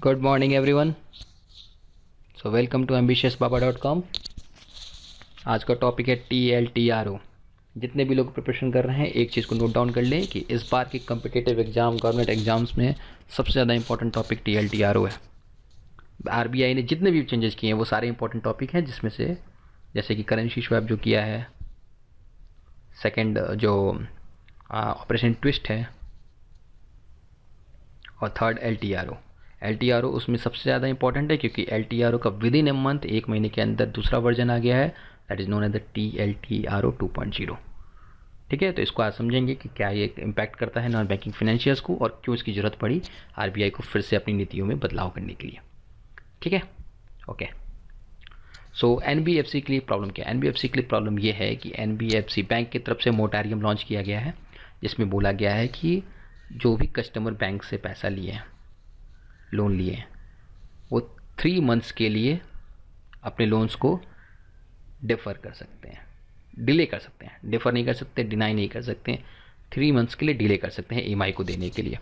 Good morning everyone. So welcome to ambitiousbaba.com। आज का topic है TLTRO। जितने भी लोग प्रिपरेशन कर रहे हैं एक चीज़ को नोट डाउन कर लें कि इस बार के कम्पिटिटिव एग्जाम गवर्नमेंट एग्जाम्स में सबसे ज़्यादा इंपॉर्टेंट टॉपिक TLTRO है। RBI ने जितने भी चेंजेस किए हैं वो सारे इंपॉर्टेंट टॉपिक हैं, जिसमें से जैसे कि करेंसी स्वैप जो किया है, सेकेंड जो ऑपरेशन ट्विस्ट है, और थर्ड LTRO उसमें सबसे ज़्यादा इंपॉर्टेंट है क्योंकि LTRO का विद इन ए मंथ, एक महीने के अंदर दूसरा वर्जन आ गया है, that is known as the TLTRO 2.0। ठीक है, तो इसको आज समझेंगे कि क्या ये इम्पैक्ट करता है नॉन बैंकिंग फाइनेंशियल्स को और क्यों इसकी ज़रूरत पड़ी RBI को फिर से अपनी नीतियों में बदलाव करने के लिए। ठीक है, ओके। सो NBFC के लिए प्रॉब्लम क्या है? NBFC के लिए प्रॉब्लम ये है कि NBFC बैंक की तरफ से मोटारियम लॉन्च किया गया है, जिसमें बोला गया है कि जो भी कस्टमर बैंक से पैसा लिए हैं, लोन लिए हैं, वो 3 मंथ्स के लिए अपने लोन्स को डिफ़र कर सकते हैं, डिले कर सकते हैं। डिफ़र नहीं कर सकते, डिनाई नहीं कर सकते हैं, 3 मंथ्स के लिए डिले कर सकते हैं EMI को देने के लिए।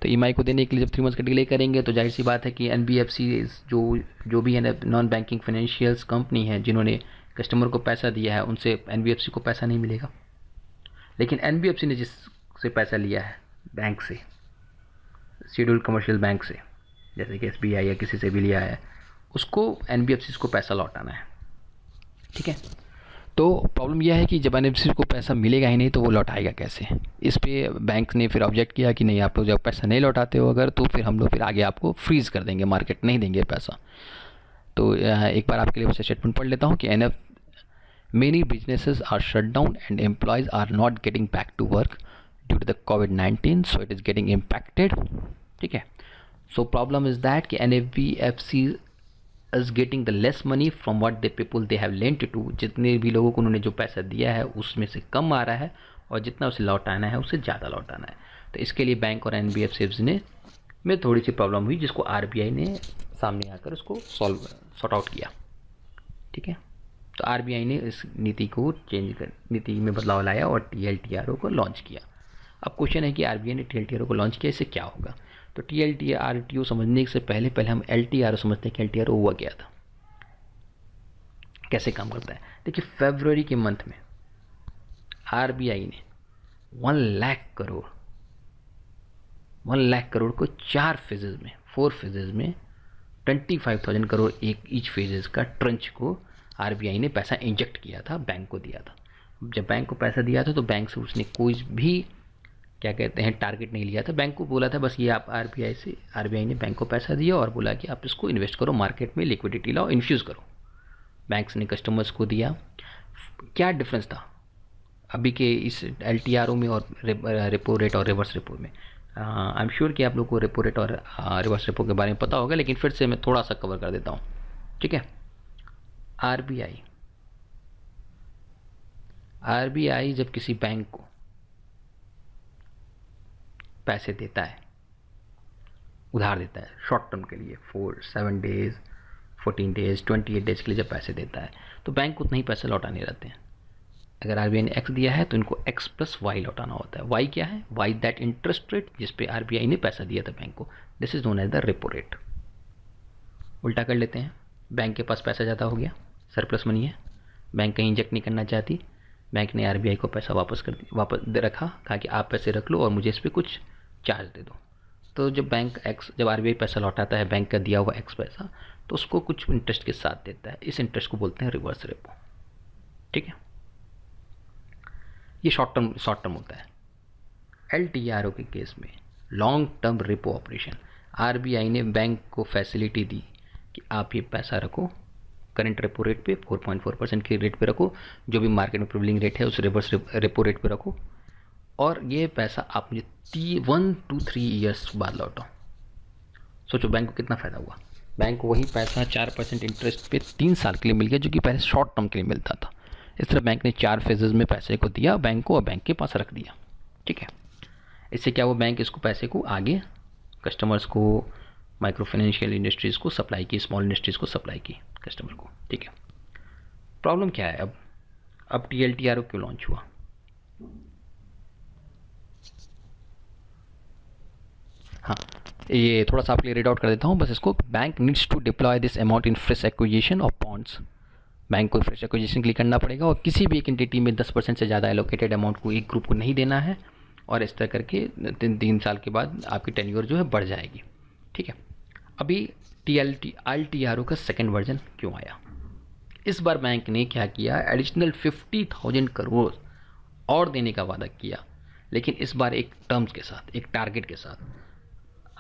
तो EMI को देने के लिए जब 3 मंथ्स का डिले करेंगे तो जाहिर सी बात है कि NBFC जो भी है नॉन बैंकिंग फाइनेंशियल्स कंपनी है जिन्होंने कस्टमर को पैसा दिया है, उनसे NBFC को पैसा नहीं मिलेगा। लेकिन NBFC ने जिससे पैसा लिया है बैंक से, शेड्यूल कमर्शियल बैंक से, जैसे कि SBI या किसी से भी लिया है, उसको NBFC को पैसा लौटाना है। ठीक है, तो प्रॉब्लम यह है कि जब NBFC को पैसा मिलेगा ही नहीं तो वो लौटाएगा कैसे? इस पे बैंक ने फिर ऑब्जेक्ट किया कि नहीं, आप लोग जब पैसा नहीं लौटाते हो अगर, तो फिर हम लोग फिर आगे आपको फ्रीज कर देंगे, मार्केट नहीं देंगे पैसा। तो एक बार आपके लिए स्टेटमेंट पढ़ लेता हूँ कि many businesses are shut down and employees are not getting back to work due to the COVID-19, so it is getting impacted. ठीक है, so problem is that कि NBFC is getting the less money from what the people they have lent to। जितने भी लोगों को उन्होंने जो पैसा दिया है उसमें से कम आ रहा है और जितना उसे लौटाना है उससे ज़्यादा लौटाना है। तो इसके लिए बैंक और NBFC ने में थोड़ी सी प्रॉब्लम हुई, जिसको RBI ने सामने आकर उसको सॉर्ट आउट किया। ठीक है, तो RBI ने इस नीति को नीति में बदलाव लाया और TLTRO को लॉन्च किया। अब क्वेश्चन है कि RBI ने TLTRO को लॉन्च किया, इससे क्या होगा? तो TLTRO समझने से पहले हम LTRO समझते हैं कि LTRO हुआ क्या था, कैसे काम करता है। देखिए, फरवरी के मंथ में RBI ने 1 लाख करोड़ को 4 फेजेज में 4 फेजेज में 25,000 करोड़ एक ईच फेजेज का ट्रंच को RBI ने पैसा इंजेक्ट किया था, बैंक को दिया था। जब बैंक को पैसा दिया था तो बैंक से उसने कोई भी क्या कहते हैं टारगेट नहीं लिया था। बैंक को बोला था बस ये आप RBI ने बैंक को पैसा दिया और बोला कि आप इसको इन्वेस्ट करो, मार्केट में लिक्विडिटी लाओ, इन्फ्यूज़ करो। बैंक्स ने कस्टमर्स को दिया। क्या डिफरेंस था अभी के इस LTRO में और रेपो रेट और रिवर्स रेपो में? आई एम श्योर कि आप लोग को रेपो रेट और रिवर्स रेपो के बारे में पता होगा, लेकिन फिर से मैं थोड़ा सा कवर कर देता हूँ। ठीक है, RBI जब किसी बैंक को पैसे देता है, उधार देता है शॉर्ट टर्म के लिए, 7 डेज, 14 डेज, 28 डेज के लिए जब पैसे देता है, तो बैंक को उतना ही पैसे लौटाने रहते हैं। अगर RBI ने X दिया है तो इनको X + Y लौटाना होता है। Y क्या है? Y दैट इंटरेस्ट रेट जिस पे RBI ने पैसा दिया था बैंक को, this is known as the repo rate. उल्टा कर लेते हैं, बैंक के पास पैसा ज़्यादा हो गया, सरप्लस मनी है, बैंक कहीं इंजेक्ट नहीं करना चाहती, बैंक ने RBI को पैसा वापस रखा, कहा कि आप पैसे रख लो और मुझे इस पर कुछ चार्ज दे दो। तो जब RBI पैसा लौटाता है बैंक का दिया हुआ X पैसा, तो उसको कुछ इंटरेस्ट के साथ देता है। इस इंटरेस्ट को बोलते हैं रिवर्स रेपो। ठीक है, ये शॉर्ट टर्म होता है। LTRO के केस में long term repo operation, RBI ने बैंक को फैसिलिटी दी कि आप ये पैसा रखो करंट रेपो रेट पे, 4.4% के रेट पे रखो, जो भी मार्केट में प्रिवेलिंग रेट है उस रिवर्स रेपो रेट पे रखो, और ये पैसा आप मुझे 1 to 3 ईयर्स बाद लौटाओ। सोचो बैंक को कितना फ़ायदा हुआ। बैंक को वही पैसा 4% इंटरेस्ट पे 3 साल के लिए मिल गया, जो कि पहले शॉर्ट टर्म के लिए मिलता था। इस तरह बैंक ने 4 फेजेज़ में पैसे को दिया बैंक को और बैंक के पास रख दिया। ठीक है, इससे क्या हुआ, बैंक इसको पैसे को आगे कस्टमर्स को, माइक्रो फाइनेंशियल इंडस्ट्रीज़ को सप्लाई की, स्मॉल इंडस्ट्रीज़ को सप्लाई की कस्टमर को। ठीक है, प्रॉब्लम क्या है अब TLTRO क्यों लॉन्च हुआ? हाँ, ये थोड़ा सा आपके लिए रीड आउट कर देता हूँ बस इसको। Bank needs to deploy this amount in fresh acquisition of bonds. Bank को फ्रेश एक्विजिशन के लिए करना पड़ेगा और किसी भी एक एंटिटी में 10% से ज़्यादा एलोकेटेड अमाउंट को एक ग्रुप को नहीं देना है, और इस तरह करके 3 साल के बाद आपकी टेन्योर जो है बढ़ जाएगी। ठीक है, अभी TLTRO का सेकेंड वर्जन क्यों आया? इस बार बैंक ने क्या किया, एडिशनल 50,000 करोड़ और देने का वादा किया, लेकिन इस बार एक टर्म्स के साथ, एक टारगेट के साथ।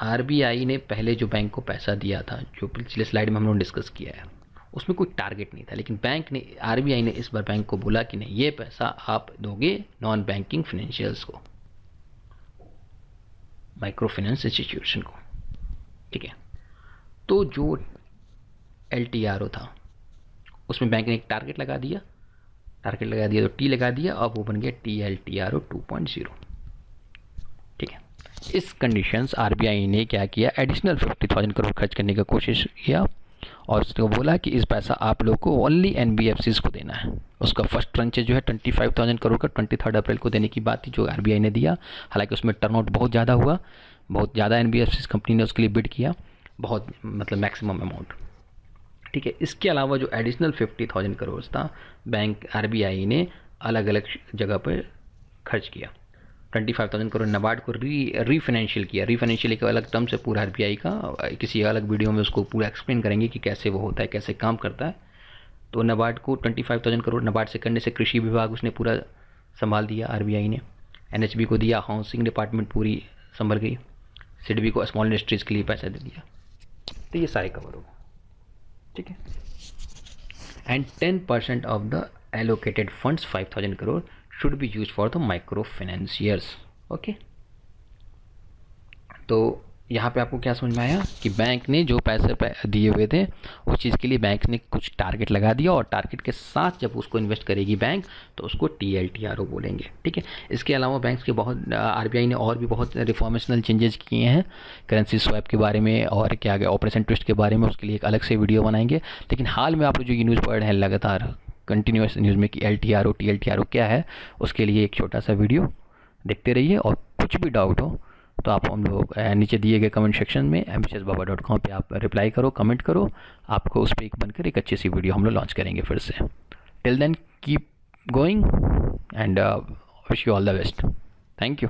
RBI ने पहले जो बैंक को पैसा दिया था, जो पिछले स्लाइड में हम लोगों ने डिस्कस किया है, उसमें कोई टारगेट नहीं था, लेकिन बैंक ने, RBI ने इस बार बैंक को बोला कि नहीं, ये पैसा आप दोगे नॉन बैंकिंग फाइनेंशियल्स को, माइक्रो फाइनेंस इंस्टीट्यूशन को। ठीक है, तो जो LTRO था उसमें बैंक ने एक टारगेट लगा दिया तो T लगा दिया, अब वो बन गया TLTRO 2.0। ठीक है, इस कंडीशंस RBI ने क्या किया, एडिशनल 50,000 करोड़ खर्च करने का कोशिश किया और उसको बोला कि इस पैसा आप लोग को ओनली NBFCs को देना है। उसका फर्स्ट ट्रंच जो है 25,000 करोड़ का 23 अप्रैल को देने की बात थी जो RBI ने दिया। हालांकि उसमें टर्नआउट बहुत ज़्यादा हुआ, बहुत ज़्यादा NBFCs कंपनी ने उसके लिए बिड किया, बहुत मतलब मैक्सिमम अमाउंट। ठीक है, इसके अलावा जो एडिशनल 50,000 करोड़ था, बैंक RBI ने अलग अलग जगह पर खर्च किया। 25,000 करोड़ नबार्ड को रीफाइनेंशियल किया। रीफाइनेंशियल एक अलग टर्म से पूरा RBI का, किसी अलग वीडियो में उसको पूरा एक्सप्लेन करेंगे कि कैसे वो होता है, कैसे काम करता है। तो नबार्ड को 25,000 करोड़ नबार्ड से करने से कृषि विभाग उसने पूरा संभाल दिया RBI ने। NHB को दिया, हाउसिंग डिपार्टमेंट पूरी संभल गई। SIDBI को स्मॉल इंडस्ट्रीज़ के लिए पैसा दे दिया। तो ये सारे कवर हो गए। ठीक है, and 10% of the allocated funds 5,000 crore should be use for the micro financiers. Okay, तो यहाँ पे आपको क्या समझ में आया कि बैंक ने जो पैसे दिए हुए थे उस चीज़ के लिए बैंक ने कुछ टारगेट लगा दिया, और टारगेट के साथ जब उसको इन्वेस्ट करेगी बैंक तो उसको TLTRO बोलेंगे। ठीक है, इसके अलावा बैंक के बहुत RBI ने और भी बहुत रिफॉर्मेशनल चेंजेस किए हैं, करेंसी स्वैप के बारे में और क्या गया ऑपरेशन ट्विस्ट के बारे में, उसके लिए एक अलग से वीडियो बनाएंगे। लेकिन हाल में आप लोग जो ये न्यूज़ पढ़ रहे हैं लगातार कंटिन्यूस न्यूज़ में कि TLTRO क्या है, उसके लिए एक छोटा सा वीडियो देखते रहिए। और कुछ भी डाउट हो तो आप हम लोग नीचे दिए गए कमेंट सेक्शन में ambitiousbaba.com पे आप रिप्लाई करो, कमेंट करो, आपको उस पर एक बनकर एक अच्छी सी वीडियो हम लोग लॉन्च करेंगे फिर से। Till then keep going and wish you all the best. Thank you.